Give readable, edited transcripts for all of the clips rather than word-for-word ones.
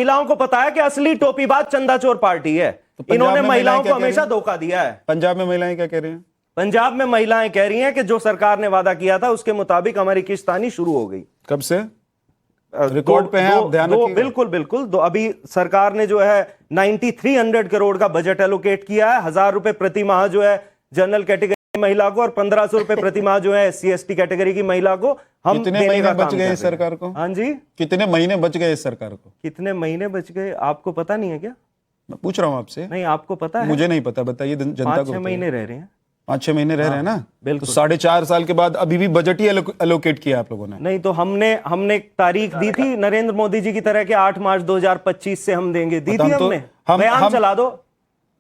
महिलाओं को पता है कि असली टोपीबाज चंदा चोर पार्टी है। तो इन्होंने महिलाओं को हमेशा धोखा दिया है। पंजाब में महिलाएं क्या कह रही हैं? पंजाब में महिलाएं कह रही हैं कि जो सरकार ने वादा किया था उसके मुताबिक हमारी किस्त आनी शुरू हो गई। कब से? रिकॉर्ड पे है, आप ध्यान रखिएगा। बिल्कुल बिल्कुल। अभी सरकार ने जो है 9300 करोड़ का बजट एलोकेट किया है। 1000 रुपए प्रति माह जो है जनरल कैटेगरी महिला को और 1500 रुपए प्रति माह जो है SC ST कैटेगरी की महिला को हम कितने महीने बच गए इस सरकार को? हाँ जी, कितने महीने बच गए इस सरकार को? कितने महीने बच गए आपको पता नहीं है क्या? मैं पूछ रहा हूँ आपसे। नहीं, आपको पता है? मुझे नहीं पता, बताइए जनता को। 5-6 महीने रह रहे हैं। 5-6 महीने रह रहे हैं ना? बिल्कुल। तो 4.5 साल के बाद अभी भी बजट ही एलोकेट किया आप लोगों ने? नहीं, तो हमने एक तारीख दी थी नरेंद्र मोदी जी की तरह के 8 मार्च 2025 से हम देंगे, दी थी हमने। बयान चला दो,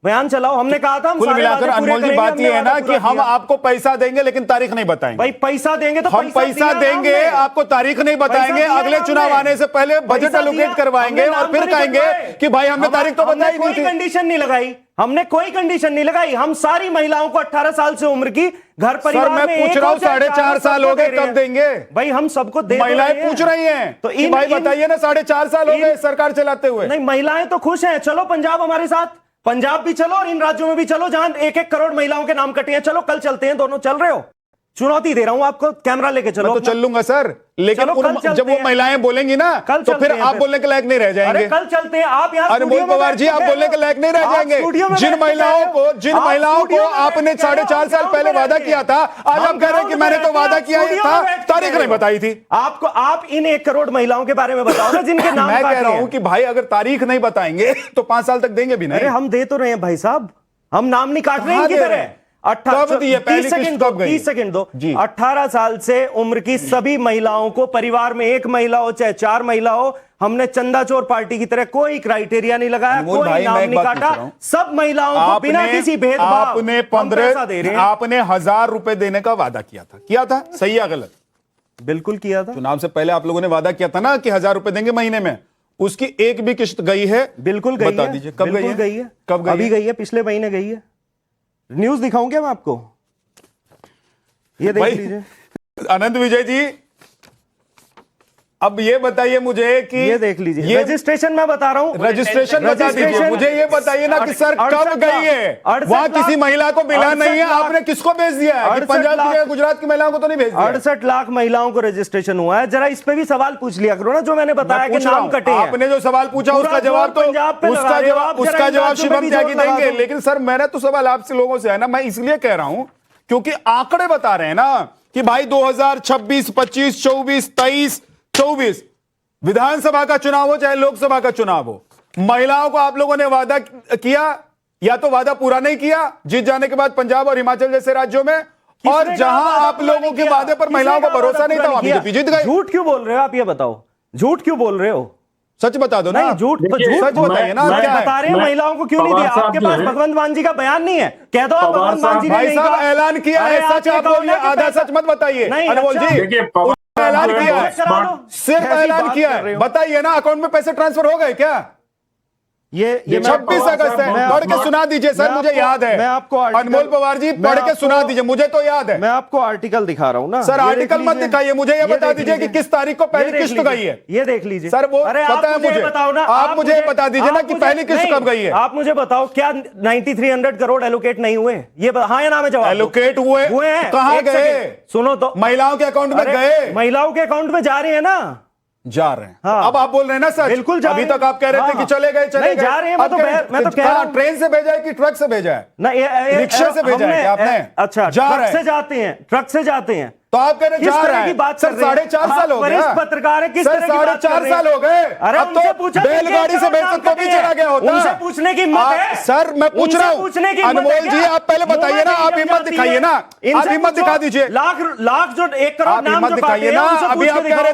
बयान चलाओ। हमने कहा था हम कुल मिलाकर अनमोल जी बात ये है ना कि हम आपको पैसा देंगे लेकिन तारीख नहीं बताएंगे। भाई पैसा देंगे तो हम पैसा देंगे, आपको तारीख नहीं बताएंगे। अगले चुनाव आने से पहले बजट एलोकेट करवाएंगे और फिर कहेंगे कि भाई हमने तारीख तो बताई नहीं थी। कोई कंडीशन नहीं लगाई, हमने कोई कंडीशन नहीं लगाई। हम सारी महिलाओं को 18 साल से उम्र की घर परिवार में, मैं पूछ रहा हूँ 4.5 साल हो गए, कब देंगे? भाई हम सबको दे, महिलाएं पूछ रही हैं तो भाई बताइए ना, 4.5 साल हो गए सरकार चलाते हुए। नहीं, महिलाएं तो खुश हैं। चलो पंजाब हमारे साथ, पंजाब भी चलो और इन राज्यों में भी चलो जहां 1-1 करोड़ महिलाओं के नाम कटे हैं। चलो कल चलते हैं, दोनों चल रहे हो? चुनौती दे रहा हूं आपको, कैमरा लेके चलो। मैं तो चल लूंगा सर, लेकिन जब वो महिलाएं बोलेंगी ना तो फिर आप बोलने के लायक नहीं रह जाएंगे। कल चलते हैं आप यहाँ। अनमोल पवार जी, आप बोलने के लायक नहीं रह जाएंगे। जिन महिलाओं को आपने 4.5 साल पहले वादा किया था, आज आप कह रहे हैं कि मैंने तो वादा किया था, तारीख नहीं बताई थी आपको। आप इन 1 करोड़ महिलाओं के बारे में बताओ ना जिनके नाम। मैं कह रहा हूं कि भाई अगर तारीख नहीं बताएंगे तो 5 साल तक देंगे भी नहीं। अरे हम दे तो रहे हैं भाई साहब, हम नाम नहीं काट रहे हैं इनकी तरह। 30 सेकंड दो। 18 साल से उम्र की सभी महिलाओं को, परिवार में 1 महिला हो चाहे 4 महिला हो, हमने चंदा चोर पार्टी की तरह कोई क्राइटेरिया नहीं लगाया, कोई नाम नहीं काटा। सब महिलाओं को बिना किसी भेदभाव आपने 1000 रुपए देने का वादा किया था, सही या गलत? बिल्कुल किया था। चुनाव से पहले आप लोगों ने वादा किया था ना कि 1000 रुपए देंगे महीने में। उसकी एक भी किस्त गई है? बिल्कुल गई है। बता दीजिए कब गई है? कब गई? अभी गई है, पिछले महीने गई है। न्यूज दिखाऊं क्या मैं आपको? ये देख लीजिए। आनंद विजय जी, अब ये बताइए मुझे कि ये देख लीजिए, रजिस्ट्रेशन मैं बता रहा हूं। रजिस्ट्रेशन बता दीजिए मुझे। ये बताइए ना कि सर कब गई है? वहां किसी महिला को मिला नहीं है, आपने किसको भेज दिया है? पंजाब की, गुजरात की महिलाओं को तो नहीं भेज दिया। 68 लाख महिलाओं को रजिस्ट्रेशन हुआ है। जरा इस पे भी सवाल पूछ लिया करो ना, जो मैंने बताया कि नाम कटे हैं। आपने जो सवाल पूछा उसका जवाब शिवम त्यागी देंगे। लेकिन सर मेरा तो सवाल आपसे लोगों से है ना, मैं इसलिए कह रहा हूं क्योंकि आंकड़े बता रहे हैं ना कि भाई 2026, 25, 24, 23, 24 विधानसभा का चुनाव हो चाहे लोकसभा का चुनाव हो, महिलाओं को आप लोगों ने वादा किया, या तो वादा पूरा नहीं किया जीत जाने के बाद पंजाब और हिमाचल जैसे राज्यों में, और जहां आप लोगों के वादे पर महिलाओं को भरोसा नहीं था वहां बीजेपी जीत गई। झूठ क्यों बोल रहे हो आप? ये बताओ, झूठ क्यों बोल रहे हो? सच बता दो ना। झूठ सच बताइए ना। क्या बता रहे हैं महिलाओं को क्यों नहीं दिया? आपके पास भगवंत मान जी का बयान नहीं है? कह दो आप भगवंत मान जी ने भाई साहब ऐलान किया है, सच आप बोलिए, आधा सच मत बताइए। अनमोल जी ऐलान किया है, सिर्फ ऐलान किया है, बताइए ना अकाउंट में पैसे ट्रांसफर हो गए क्या? ये 26 अगस्त है, पढ़ के सुना दीजिए सर, मुझे याद है। मैं आपको अनमोल पवार जी पढ़ के सुना दीजिए, मुझे तो याद है। मैं आपको आर्टिकल दिखा रहा हूं ना सर। आर्टिकल मत दिखाइए मुझे, ये बता दीजिए कि किस तारीख को पहली किस्त गई है। ये देख लीजिए सर, वो पता है मुझे, बताओ ना। आप मुझे बता दीजिए ना कि पहली किस्त कब गई है। आप मुझे बताओ, क्या 9300 करोड़ एलोकेट नहीं हुए? ये हाँ या ना में जवाब। एलोकेट हुए हैं, कहां गए? सुनो तो, महिलाओं के अकाउंट में गए। महिलाओं के अकाउंट में जा रहे हैं ना, जा रहे हैं। हाँ। अब आप बोल रहे हैं ना सर, बिल्कुल अभी तक आप कह रहे थे कि चले गए जा रहे हैं। मैं तो कह रहा हूं, ट्रेन से भेजा है कि ट्रक से भेजा है? ना, रिक्शा से भेजा है आपने? अच्छा, ट्रक से जाते हैं, ट्रक से जाते हैं। तो आप कह रहे हैं जा रहे हैं? बात सर 4.5 साल हो गए। पत्रकार है, किस सर 4.5 साल हो गए। अरे अब तो बैलगाड़ी से भेज तो भी चला गया होता। उनसे पूछने की हिम्मत है सर? मैं पूछ रहा हूँ अनमोल जी, आप पहले बताइए ना, आप हिम्मत दिखाइए ना, आप हिम्मत दिखा दीजिए। लाख जो 1 करोड़ नाम हिम्मत दिखाइए ना। अभी आप कह रहे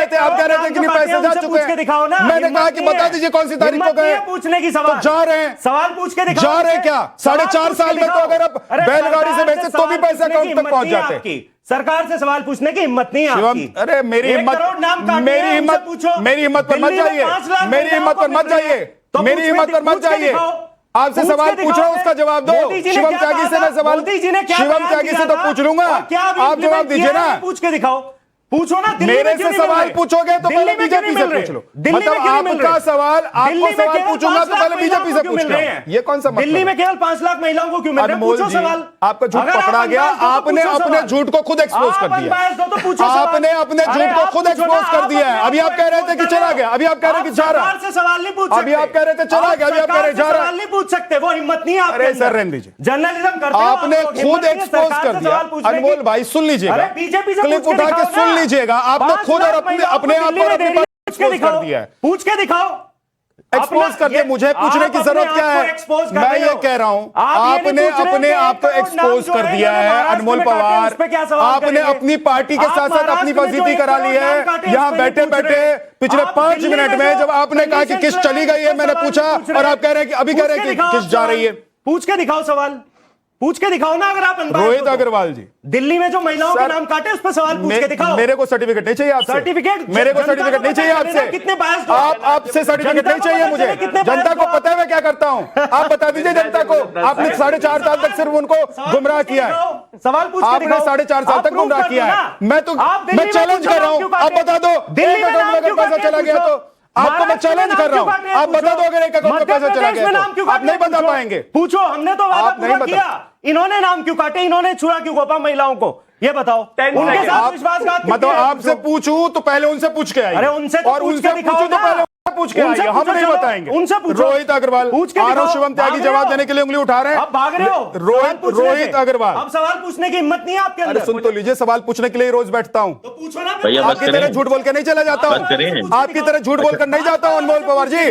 थे आप कह रहे थे कि पैसे जा चुके हैं, दिखाओ ना। मैंने कहा कि बता दीजिए कौन सी तारीख को गए। पूछने की सवाल, तो जा रहे हैं, सवाल पूछ के दिखाओ। जा रहे हैं क्या? 4.5 साल में तो अगर आप बैलगाड़ी से भेजते तो भी पैसे अकाउंट तक पहुंच जाते। सरकार से सवाल पूछने की हिम्मत नहीं है आपकी। अरे मेरी हिम्मत पर मत जाइए, मेरी हिम्मत पर मत जाइए, मेरी हिम्मत पर मत जाइए। आपसे सवाल पूछ रहा हूं, उसका जवाब दो। शिवम त्यागी से मैं सवाल, शिवम त्यागी से तो पूछ लूंगा, आप जवाब दीजिए ना। पूछ के दिखाओ। पूछो ना, दिल्ली मेरे में क्यों से नहीं मिल सवाल रहे? पूछोगे तो दिल्ली पहले में क्यों बीजेपी नहीं से मिल रहे? पूछ लो। दिल्ली में मतलब क्यों नहीं मिल आपका रहे? सवाल, दिल्ली आपको में सवाल केवल पूछूंगा 5 तो लाख पहले बीजेपी महिलाओं से को पूछ क्यों रहा मिल रहे हूं। हैं? ये कौन सा मतलब दिल्ली है? में केवल 5 लाख महिलाओं को क्यों मिल रहे हैं? अनमोल पूछो जी, सवाल। आपका झूठ अगर आप पकड़ा गया, unbiased हो तो आपने पूछो अपने सवाल। झूठ को खुद एक्सपोज आप कर दिया। unbiased हो तो पूछो सवाल। आपने अपने अरे झूठ को आप खुद पूछो एक्सपोज ना, कर आप दिया है। अपने अभी आप आप को कह रहे थे कि expose चला कर गया, अभी आप कह रहे हैं कि जा रहा सरकार है। से सवाल नहीं पूछ सकते। अभी आप कह रहे थे चला गया, अभी आप कह रहे हैं जा रहा है। सवाल नहीं पूछ सकते, वो हिम्मत नहीं है आपके अरे अंदर। सर, रहने दीजिए। जर्नलिज्म करते हो आप आपने लोग, खुद हिम्मत नहीं है एक्सपोज सरकार कर से दिया। सवाल पूछने की। अनमोल भाई सुन लीजिएगा, अरे बीजेपी से क्लिप पूछ के उठा के दिखाओ सुन ना। लीजिएगा। आपने 5 खुद और लाख महिलाओं को अपने आप दिल्ली पर में अपनी दे बात पूछ के एक्सपोज कर दिखाओ, दिया है। पूछ के दिखाओ। एक्सपोज कर दिया, मुझे पूछने की जरूरत क्या है? मैं ये कह रहा हूं, आपने अपने आप को एक्सपोज कर दिया है अनमोल पवार। आपने अपनी पार्टी के साथ साथ अपनी फजीती करा ली है। यहां बैठे बैठे पिछले 5 मिनट में जब आपने कहा कि किस चली गई है, मैंने पूछा और आप कह रहे हैं कि अभी कह रहे हैं कि किस जा रही है। पूछ के दिखाओ सवाल, पूछ के दिखाओ ना। अगर आप unbiased हो रोहित तो। अग्रवाल जी, दिल्ली में जो महिलाओं के सर, नाम काटे उस पर सवाल पूछ के दिखाओ। मेरे को सर्टिफिकेट नहीं चाहिए आपसे। सर्टिफिकेट मेरे को जनता सर्टिफिकेट नहीं चाहिए पता चले ना आपसे। कितने biased हो। आपसे सर्टिफिकेट जनता नहीं को चाहिए पता मुझे। चले कितने जनता biased को हो पता है मैं क्या करता हूं। आप बता दीजिए जनता को। आपने 4.5 साल तक सिर्फ उनको गुमराह किया है। सवाल पूछ के आपने दिखाओ। 4.5 साल तक आप गुमराह proof किया कर दो है। ना। मैं चैलेंज कर रहा हूं, आप बता दो। दिल्ली में नाम अगर क्यों पैसा काटे? चला गया तो आपको मैं चैलेंज कर रहा हूं। आप बता दो अगर 1 करोड़ का पैसा चला गया तो आप नहीं बता पाएंगे। पूछो, हमने तो वादा आप नहीं पूरा बता- किया। इन्होंने नाम क्यों काटे? इन्होंने छुआ क्यों गोपा महिलाओं को? ये बताओ। उनके साथ विश्वासघात क्यों मतलब किया? आपसे पूछूं तो पहले उनसे पूछ के आइए। अरे उनसे तो और पूछ उनसे के दिखाओ पूछूं तो ना। पहले उनसे पूछ के उनसे आइए। हम पूछो, नहीं चलो, बताएंगे। उनसे पूछो। रोहित अग्रवाल, पूछ के आरव दिखाओ। शिवम त्यागी भाग रहे जवाब हो। देने के लिए उंगली उठा रहे हैं। आप भाग रहे हो सवाल पूछने रोहित से। अग्रवाल, अब सवाल पूछने की हिम्मत नहीं है आपके अरे अंदर। सुन तो लीजिए, सवाल पूछने के लिए रोज बैठता हूं। तो पूछो ना। भैया, बस आपकी तरह करें। झूठ बोल के नहीं चला जाता बस करें। हूं। आपकी तरह झूठ बोलकर नहीं जाता हूं अनमोल पवार जी।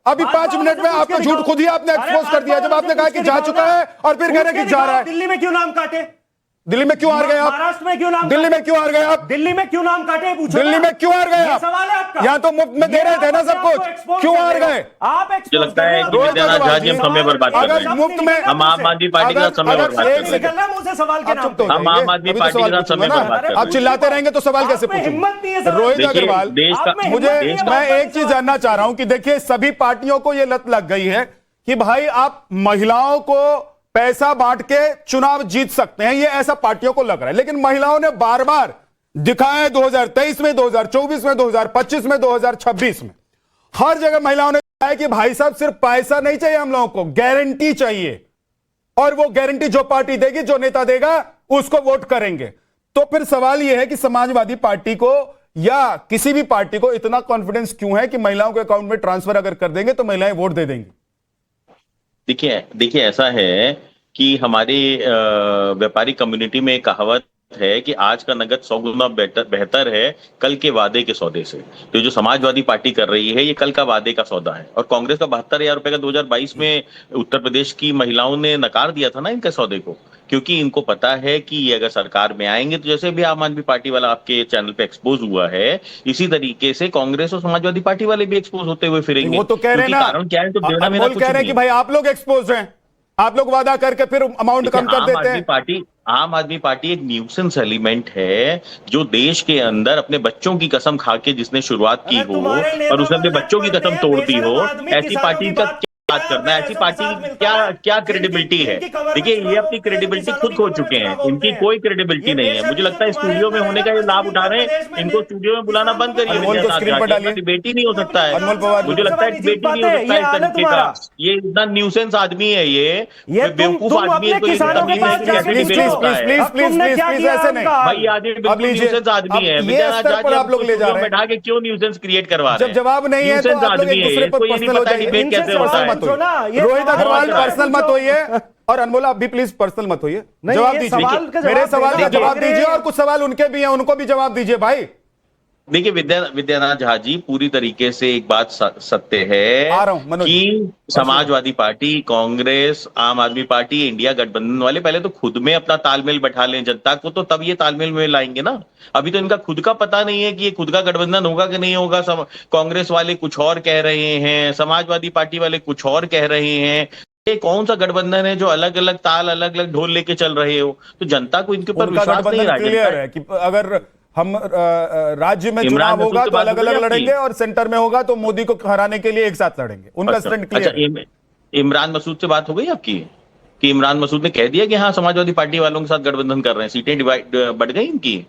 अभी 5 मिनट में आपका झूठ खुद ही आपने एक्सपोज कर दिया जब आपने कहा कि जा चुका है और फिर कह रहे हैं कि जा रहा है। दिल्ली में क्यों नाम काटे? दिल्ली में क्यों हार गए आप? महाराष्ट्र में क्यों नाम दिल्ली काटे? में क्यों हार गए आप? दिल्ली में क्यों नाम काटे? पूछो दिल्ली ना। में क्यों हार गए ये आप? सवाल है आपका। यहाँ तो मुफ्त में दे रहे थे ना सब कुछ, क्यों हार गए? आप मुझे लगता है कि विद्यानाथ झा जी हम समय बर्बाद कर रहे हैं। मुफ्त में हम आम आदमी पार्टी के साथ समय बर्बाद कर रहे हैं। मुझसे सवाल के आप नाम चुप तो पे। हम आम आदमी अभी तो पार्टी सवाल के साथ पूछूंगा समय ना। बर्बाद कर आप रहे चिल्लाते रहेंगे तो सवाल कैसे आप में हिम्मत नहीं है पूछूंगा? सवाल रोहित देखिए, अग्रवाल, देश का- आप में मुझे हिम्मत नहीं है मैं बात एक चीज जानना चाह रहा हूं कि देखिए सभी पार्टियों को यह लत लग गई है कि भाई आप महिलाओं को पैसा बांट के चुनाव जीत सकते हैं, ये ऐसा पार्टियों को लग रहा है। लेकिन महिलाओं ने बार बार दिखाया है 2023 में, 2024 में, 2025 में, 2026 में, हर जगह महिलाओं ने दिखाया कि भाई साहब सिर्फ पैसा नहीं चाहिए, हम लोगों को गारंटी चाहिए। और वो गारंटी जो पार्टी देगी, जो नेता देगा, उसको वोट करेंगे। तो फिर सवाल यह है कि समाजवादी पार्टी को या किसी भी पार्टी को इतना कॉन्फिडेंस क्यों है कि महिलाओं के अकाउंट में ट्रांसफर अगर कर देंगे तो महिलाएं वोट दे देंगी? देखिए ऐसा है कि हमारे व्यापारी कम्युनिटी में एक कहावत है कि आज का नगद 100 गुना बेहतर है कल के वादे के सौदे से। तो जो समाजवादी पार्टी कर रही है ये कल का वादे का सौदा है। और कांग्रेस का 72,000 रुपए का 2022 में उत्तर प्रदेश की महिलाओं ने नकार दिया था ना इनके सौदे को, क्योंकि इनको पता है कि ये अगर सरकार में आएंगे तो जैसे भी आम आदमी पार्टी वाला आपके चैनल पे एक्सपोज हुआ है, इसी तरीके से कांग्रेस और समाजवादी पार्टी वाले भी एक्सपोज होते हुए फिरेंगे। वो तो कह रहे हैं ना, कारण क्या है? तो देना अनमोल कह रहे हैं कि भाई आप लोग एक्सपोज हैं, आप लोग वादा करके फिर अमाउंट कम कर देते हैं। आम आदमी पार्टी एक न्यूसेंस एलिमेंट है जो देश के अंदर अपने बच्चों की कसम खा के जिसने शुरुआत की हो और उसने अपने बच्चों की कसम तोड़ दी हो, ऐसी पार्टी का बात करना है। ऐसी पार्टी क्या क्रेडिबिलिटी है? देखिए ये अपनी क्रेडिबिलिटी खुद खो चुके हैं, इनकी कोई क्रेडिबिलिटी नहीं है। मुझे लगता है स्टूडियो में होने का ये लाभ उठा रहे हैं, इनको स्टूडियो में बुलाना बंद करिए। डिबेट ही नहीं हो सकता है, मुझे लगता है डिबेट ही नहीं हो सकता है इस तरीके का। ये इतना न्यूसेंस आदमी है, ये बेवकूफ आदमी है, भाई आदमी न्यूसेंस आदमी है। बैठा के क्यों न्यूसेंस क्रिएट करवा रहे हैं? जब जवाब नहीं है तो आप लोग एक दूसरे पर पर्सनल हो जाइए। कैसे होता है? रोहित अग्रवाल पर्सनल मत होइए और अनमोल आप भी प्लीज पर्सनल मत होइए। जवाब दीजिए, मेरे सवाल का जवाब दीजिए और कुछ सवाल उनके भी हैं, उनको भी जवाब दीजिए भाई। देखिए विद्यानाथ झा जी, पूरी तरीके से एक बात सत्य है कि समाजवादी पार्टी, कांग्रेस, आम आदमी पार्टी, इंडिया गठबंधन वाले पहले तो खुद में अपना तालमेल बैठा लें जनता को, तो तब ये तालमेल में लाएंगे ना। अभी तो इनका खुद का पता नहीं है कि ये खुद का गठबंधन होगा कि नहीं होगा। कांग्रेस वाले कुछ और कह रहे हैं, समाजवादी पार्टी वाले कुछ और कह रहे हैं। ये कौन सा गठबंधन है जो अलग अलग ताल, अलग अलग ढोल लेके चल रहे हो? तो जनता को इनके ऊपर विश्वास नहीं रहा। क्लियर है कि अगर हम राज्य में चुनाव होगा तो अलग अलग लड़ेंगे और सेंटर में होगा तो मोदी को हराने के लिए एक साथ लड़ेंगे, उनका स्टैंड क्लियर है। इमरान मसूद से बात हो गई आपकी कि इमरान मसूद ने कह दिया कि हाँ समाजवादी पार्टी वालों के साथ गठबंधन कर रहे हैं, सीटें बढ़ गई इनकी?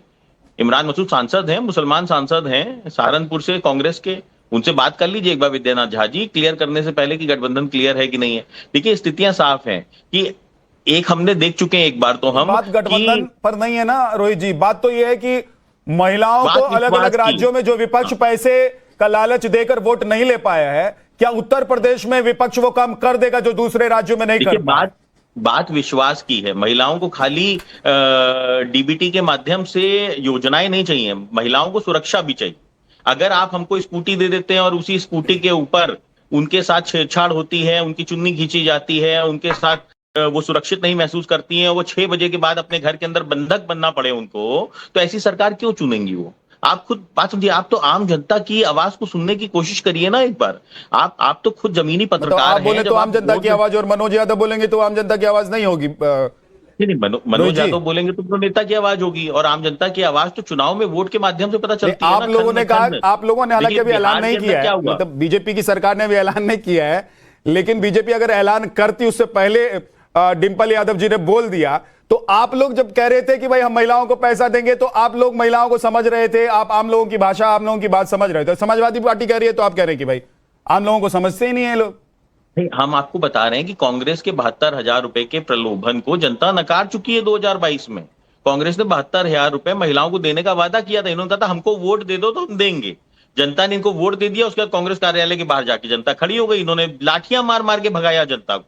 इमरान मसूद सांसद हैं, मुसलमान सांसद हैं सहारनपुर से कांग्रेस के, उनसे बात कर लीजिए एक बार विद्यानाथ झा जी, क्लियर करने से पहले कि गठबंधन क्लियर है कि नहीं है। देखिए स्थितियां साफ हैं कि एक हमने देख चुके हैं एक बार तो हम बात गठबंधन पर नहीं है ना रोहित जी, बात तो यह है कि महिलाओं को अलग अलग राज्यों में जो विपक्ष पैसे का लालच देकर वोट नहीं ले पाया है, क्या उत्तर प्रदेश में विपक्ष वो काम कर देगा जो दूसरे राज्यों में नहीं कर पाया? बात विश्वास की है। महिलाओं को खाली डीबीटी के माध्यम से योजनाएं नहीं चाहिए, महिलाओं को सुरक्षा भी चाहिए। अगर आप हमको स्कूटी दे देते हैं और उसी स्कूटी के ऊपर उनके साथ छेड़छाड़ होती है, उनकी चुन्नी खींची जाती है, उनके साथ वो सुरक्षित नहीं महसूस करती हैं, वो 6 बजे के बाद अपने घर के अंदर बंधक बनना पड़े उनको, तो ऐसी सरकार क्यों चुनेंगी वो? आप खुद बात समझिए, आप तो आम जनता की आवाज को सुनने की कोशिश करिए ना एक बार। आप तो खुद जमीनी पत्रकार आप हैं। बोले तो आम जनता की आवाज और मनोज यादव बोलेंगे तो आम जनता की आवाज नहीं होगी। नहीं, मनोज यादव बोलेंगे तो नेता की आवाज होगी, और आम जनता की आवाज तो चुनाव में वोट के माध्यम से पता चलती है। आप लोगों ने कहा, आप लोगों ने हालांकि अभी ऐलान नहीं किया है, मतलब बीजेपी की सरकार ने भी ऐलान नहीं किया है, लेकिन बीजेपी अगर ऐलान करती उससे पहले डिंपल यादव जी ने बोल दिया, तो आप लोग जब कह रहे थे कि भाई हम महिलाओं को पैसा देंगे, तो आप लोग महिलाओं को समझ रहे थे, आप आम लोगों की भाषा, आम लोगों की बात समझ रहे थे। समाजवादी पार्टी कह रही है तो आप कह रहे हैं कि भाई आम लोगों को समझते ही नहीं है लोग। हम आपको बता रहे हैं कि कांग्रेस के 72,000 रुपए के प्रलोभन को जनता नकार चुकी है 2022 में। कांग्रेस ने 72,000 रुपए महिलाओं को देने का वादा किया था। इन्होंने कहा था हमको वोट दे दो तो हम देंगे। जनता ने इनको वोट दे दिया, उसके बाद कांग्रेस कार्यालय के बाहर जाके जनता खड़ी हो गई। इन्होंने लाठियां मार मार के भगाया जनता को,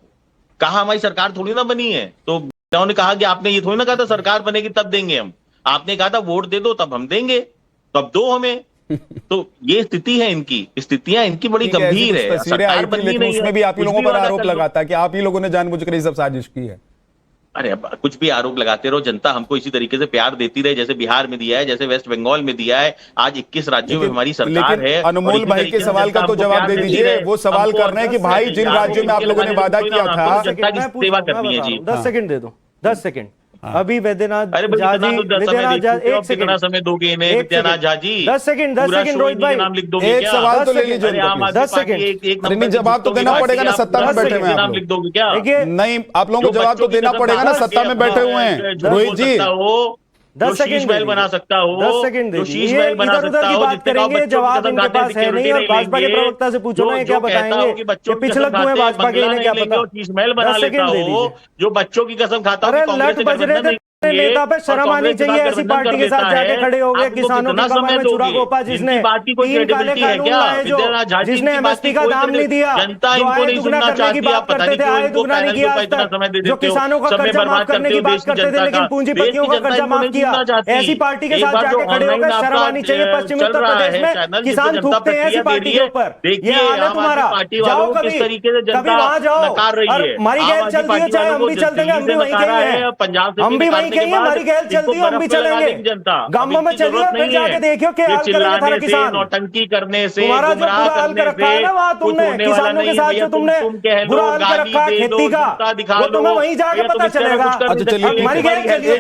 कहा हमारी सरकार थोड़ी ना बनी है। तो उन्होंने कहा कि आपने ये थोड़ी ना कहा था सरकार बनेगी तब देंगे हम, आपने कहा था वोट दे दो तब हम देंगे, तो अब दो हमें। तो ये स्थिति है इनकी, स्थितियां इनकी बड़ी गंभीर है। सरकार बननी नहीं है, उसमें भी आप ही लोगों पर आरोप लगाता है कि आप ही लोगों ने जानबूझकर ये सब साजिश की है। अरे अब कुछ भी आरोप लगाते रहो, जनता हमको इसी तरीके से प्यार देती रहे, जैसे बिहार में दिया है, जैसे वेस्ट बंगाल में दिया है, आज 21 राज्यों में हमारी सरकार है। अनमोल भाई के सवाल का तो जवाब दे दीजिए। वो सवाल कर रहे हैं कि भाई जिन राज्यों में आप लोगों ने वादा किया था, जनता की सेवा करनी है जी। 10 सेकंड दे दो, 10 सेकंड। अभी वैद्यनाथ अरे झा जी, विद्यानाथ झा, एक सेकंड समय दोगे इन्हें विद्यानाथ झा जी? 10 सेकंड रोहित भाई, नाम लिख दोगे? एक सवाल तो ले लीजिए, 10 सेकंड जवाब तो देना पड़ेगा ना, सत्ता में बैठे हुए हैं नाम लिख दोगे क्या? नहीं, आप लोगों को जवाब तो देना पड़ेगा ना, सत्ता में बैठे हुए हैं रोहित जी। 10 सेकंड महल बना सकता हो, 10 सेकंड जो शीश महल बना सकता हो, बात करेंगे, जवाब इनके पास है नहीं। और भाजपा के प्रवक्ता से पूछो ना, क्या बताएंगे कि पिछलक हुए भाजपा के, इन्हें क्या पता? शीश महल बना लेता हो, जो बच्चों की कसम खाता अरे लट बज रहे थे नेता पे, शर्म आनी चाहिए। ऐसी पार्टी के साथ जाके खड़े हो गए, किसानों की कमाई में चुरा गोपा, जिसने 3 काले कानून लाए, जिसने एमएसपी का दाम नहीं दिया, जो आय दुगना करने की बात करते थे, आय दुगना नहीं किया आज तक, जो किसानों का कर्जा माफ करने की बात करते थे लेकिन पूंजीपतियों का कर्जा माफ किया। ऐसी पार्टी के साथ जाके खड़े हो गए, शर्म आनी चाहिए। पश्चिमी उत्तर प्रदेश में किसान थूकते हैं ऐसी पार्टी के ऊपर, ये हाल है तुम्हारा। जाओ कभी वहां जाओ, हमारी गैर चलती है, चाहे हम भी चल देंगे, हम भी वहीं के हैं, हम भी वहीं कहीं हमारी गैर चलती है, हम भी चलेंगे। गांवों में चलिए, फिर जाके देखियो क्या हाल करेगा थारा किसान। नौटंकी करने से, तुम्हारा जो बुरा हाल कर रखा है ना वहां तुमने, किसानों के साथ जो तुमने बुरा हाल कर रखा है खेती का, वो तुम्हें वहीं जाके पता चलेगा। हमारी गैर चलिए,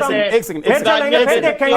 फिर चलेंगे, फिर देखेंगे।